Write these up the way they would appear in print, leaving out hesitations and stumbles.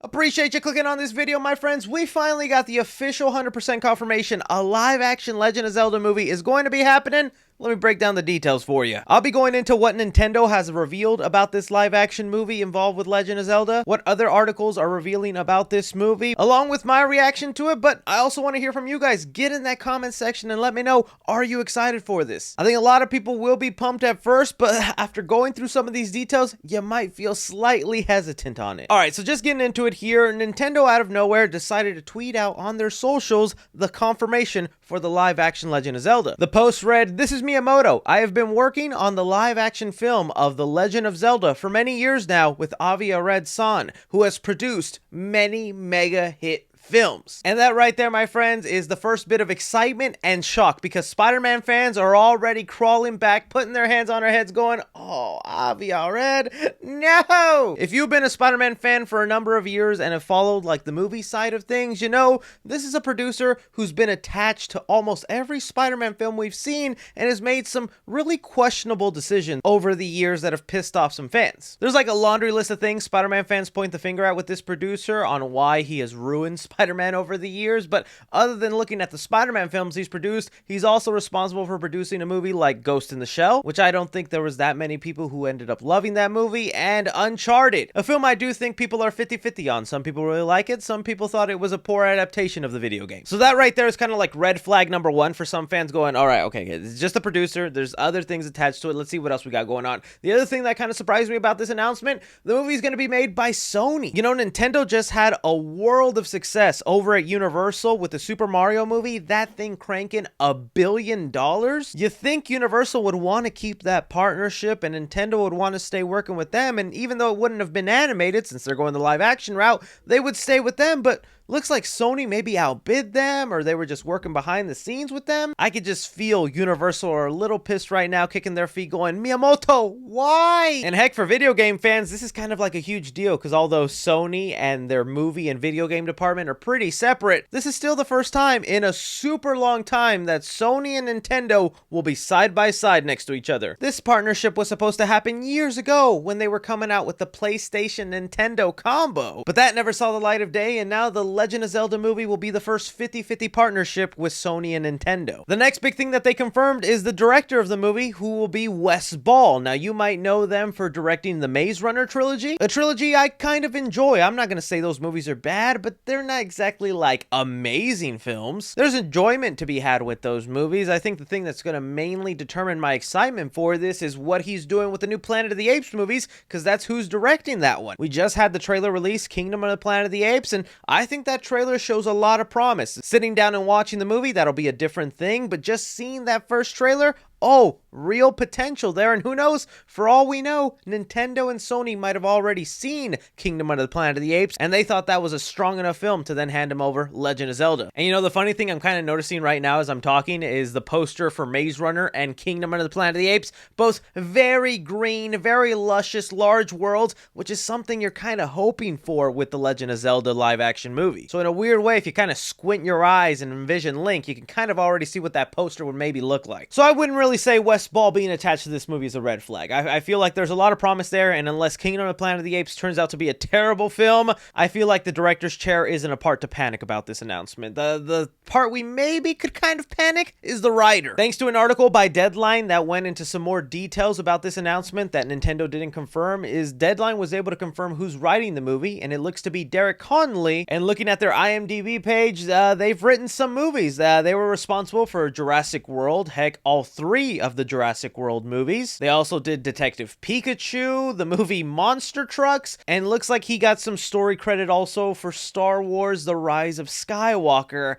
Appreciate you clicking on this video, my friends. We finally got the official 100% confirmation a live-action Legend of Zelda movie is going to be happening. Let me break down the details for you. I'll be going into what Nintendo has revealed about this live-action movie involved with Legend of Zelda, what other articles are revealing about this movie, along with my reaction to it, but I also want to hear from you guys. Get in that comment section and let me know, are you excited for this? I think a lot of people will be pumped at first, but after going through some of these details, you might feel slightly hesitant on it. Alright, so just getting into it here, Nintendo out of nowhere decided to tweet out on their socials the confirmation for the live-action Legend of Zelda. The post read, "This is Miyamoto. I have been working on the live-action film of The Legend of Zelda for many years now with Avi Arad-san, who has produced many mega hit films." And that right there, my friends, is the first bit of excitement and shock, because Spider-Man fans are already crawling back, putting their hands on their heads going, "Oh, Avi Arad, no!" If you've been a Spider-Man fan for a number of years and have followed like the movie side of things, you know this is a producer who's been attached to almost every Spider-Man film we've seen and has made some really questionable decisions over the years that have pissed off some fans. There's like a laundry list of things Spider-Man fans point the finger at with this producer on why he has ruined Spider-Man over the years, but other than looking at the Spider-Man films he's produced, he's also responsible for producing a movie like Ghost in the Shell, which I don't think there was that many people who ended up loving that movie, and Uncharted, a film I do think people are 50-50 on. Some people really like it, some people thought it was a poor adaptation of the video game. So that right there is kind of like red flag number one for some fans going, alright, okay, it's just a producer, there's other things attached to it, let's see what else we got going on. The other thing that kind of surprised me about this announcement, the movie's going to be made by Sony. You know, Nintendo just had a world of success over at Universal with the Super Mario movie, that thing cranking $1 billion. You think Universal would want to keep that partnership and Nintendo would want to stay working with them, and even though it wouldn't have been animated since they're going the live action route, they would stay with them, but looks like Sony maybe outbid them, or they were just working behind the scenes with them. I could just feel Universal are a little pissed right now, kicking their feet going, "Miyamoto, why?" And heck, for video game fans, this is kind of like a huge deal, because although Sony and their movie and video game department are pretty separate, this is still the first time in a super long time that Sony and Nintendo will be side by side next to each other. This partnership was supposed to happen years ago when they were coming out with the PlayStation Nintendo combo, but that never saw the light of day, and now the Legend of Zelda movie will be the first 50-50 partnership with Sony and Nintendo. The next big thing that they confirmed is the director of the movie, who will be Wes Ball. Now, you might know them for directing the Maze Runner trilogy, a trilogy I kind of enjoy. I'm not going to say those movies are bad, but they're not exactly like amazing films. There's enjoyment to be had with those movies. I think the thing that's going to mainly determine my excitement for this is what he's doing with the new Planet of the Apes movies, because that's who's directing that one. We just had the trailer release, Kingdom of the Planet of the Apes, and I think that trailer shows a lot of promise. Sitting down and watching the movie, that'll be a different thing, but just seeing that first trailer, oh, real potential there, and who knows, for all we know, Nintendo and Sony might have already seen Kingdom of the Planet of the Apes, and they thought that was a strong enough film to then hand them over Legend of Zelda. And you know, the funny thing I'm kind of noticing right now as I'm talking is the poster for Maze Runner and Kingdom of the Planet of the Apes, both very green, very luscious, large worlds, which is something you're kind of hoping for with the Legend of Zelda live-action movie. So in a weird way, if you kind of squint your eyes and envision Link, you can kind of already see what that poster would maybe look like. So I wouldn't really say Wes Ball being attached to this movie is a red flag. I feel like there's a lot of promise there, and unless Kingdom of the Planet of the Apes turns out to be a terrible film, I feel like the director's chair isn't a part to panic about this announcement. The part we maybe could kind of panic is the writer. Thanks to an article by Deadline that went into some more details about this announcement that Nintendo didn't confirm, is Deadline was able to confirm who's writing the movie, and it looks to be Derek Connolly, and looking at their IMDb page, they've written some movies. They were responsible for Jurassic World, heck, all three of the Jurassic World movies. They also did Detective Pikachu, the movie Monster Trucks, and looks like he got some story credit also for Star Wars: The Rise of Skywalker.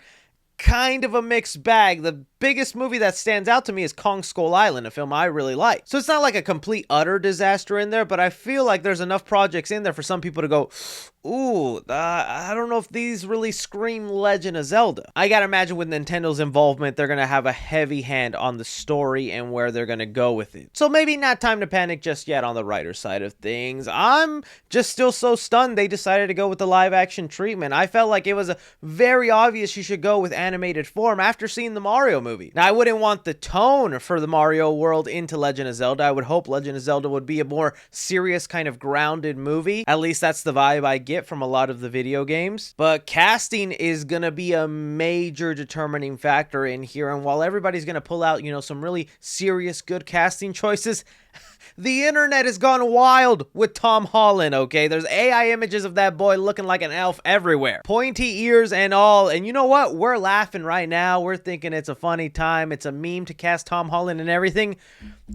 Kind of a mixed bag. The biggest movie that stands out to me is Kong Skull Island, a film I really like. So it's not like a complete utter disaster in there, but I feel like there's enough projects in there for some people to go, ooh, I don't know if these really scream Legend of Zelda. I gotta imagine with Nintendo's involvement, they're gonna have a heavy hand on the story and where they're gonna go with it. So maybe not time to panic just yet on the writer's side of things. I'm just still so stunned they decided to go with the live action treatment. I felt like it was very obvious you should go with animated form after seeing the Mario movie. movie. Now, I wouldn't want the tone for the Mario world into Legend of Zelda. I would hope Legend of Zelda would be a more serious kind of grounded movie. At least that's the vibe I get from a lot of the video games. But casting is gonna be a major determining factor in here, and while everybody's gonna pull out, you know, some really serious good casting choices, the internet has gone wild with Tom Holland, okay? There's AI images of that boy looking like an elf everywhere. Pointy ears and all. And you know what? We're laughing right now. We're thinking it's a funny time. It's a meme to cast Tom Holland and everything.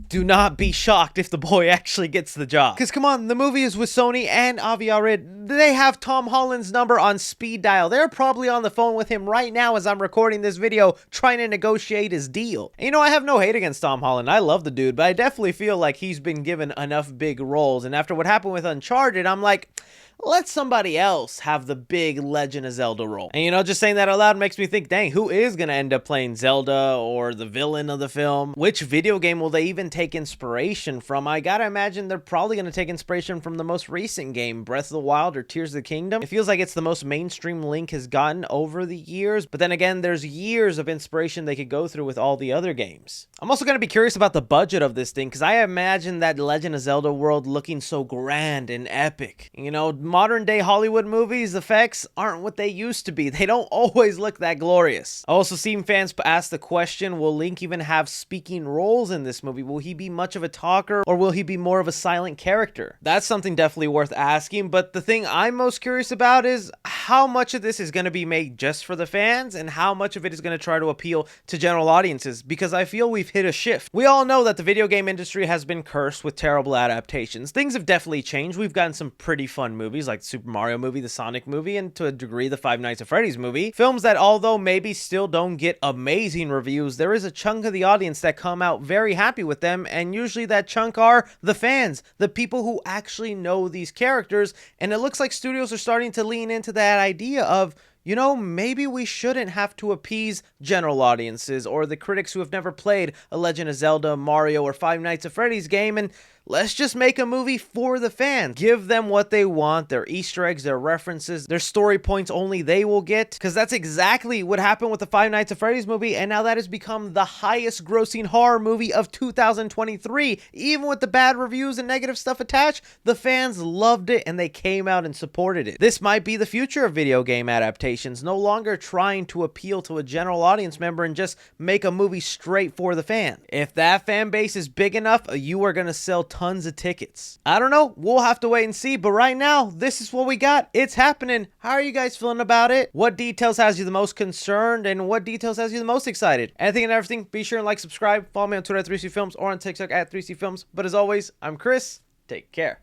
Do not be shocked if the boy actually gets the job. Because come on, the movie is with Sony and Avi Arad. They have Tom Holland's number on speed dial. They're probably on the phone with him right now as I'm recording this video trying to negotiate his deal. And you know, I have no hate against Tom Holland. I love the dude, but I definitely feel like he's been given enough big roles, and after what happened with Uncharted, I'm like, let somebody else have the big Legend of Zelda role. And you know, just saying that out loud makes me think, dang, who is gonna end up playing Zelda or the villain of the film? Which video game will they even take inspiration from? I gotta imagine they're probably gonna take inspiration from the most recent game, Breath of the Wild or Tears of the Kingdom. It feels like it's the most mainstream Link has gotten over the years, but then again, there's years of inspiration they could go through with all the other games. I'm also gonna be curious about the budget of this thing, because I imagine that Legend of Zelda world looking so grand and epic. You know, modern day Hollywood movies effects aren't what they used to be. They don't always look that glorious. I also seen fans ask the question, will Link even have speaking roles in this movie? Will he be much of a talker, or will he be more of a silent character? That's something definitely worth asking, but the thing I'm most curious about is how much of this is going to be made just for the fans and how much of it is going to try to appeal to general audiences, because I feel we've hit a shift. We all know that the video game industry has been cursed with terrible adaptations. Things have definitely changed. We've gotten some pretty fun movies like the Super Mario movie, the Sonic movie, and to a degree the Five Nights at Freddy's movie. Films that, although maybe still don't get amazing reviews, there is a chunk of the audience that come out very happy with them, and usually that chunk are the fans, the people who actually know these characters. And it looks like studios are starting to lean into that idea of, you know, maybe we shouldn't have to appease general audiences or the critics who have never played a Legend of Zelda, Mario, or Five Nights at Freddy's game, and let's just make a movie for the fans. Give them what they want, their Easter eggs, their references, their story points only they will get. Because that's exactly what happened with the Five Nights at Freddy's movie, and now that has become the highest grossing horror movie of 2023. Even with the bad reviews and negative stuff attached, the fans loved it and they came out and supported it. This might be the future of video game adaptations, no longer trying to appeal to a general audience member and just make a movie straight for the fan. If that fan base is big enough, you are going to sell tons of tickets. I don't know, we'll have to wait and see, but right now, this is what we got. It's happening. How are you guys feeling about it? What details has you the most concerned, and what details has you the most excited? Anything and everything, be sure and like, subscribe, follow me on Twitter at 3C Films or on TikTok at 3C Films. But as always, I'm Chris. Take care.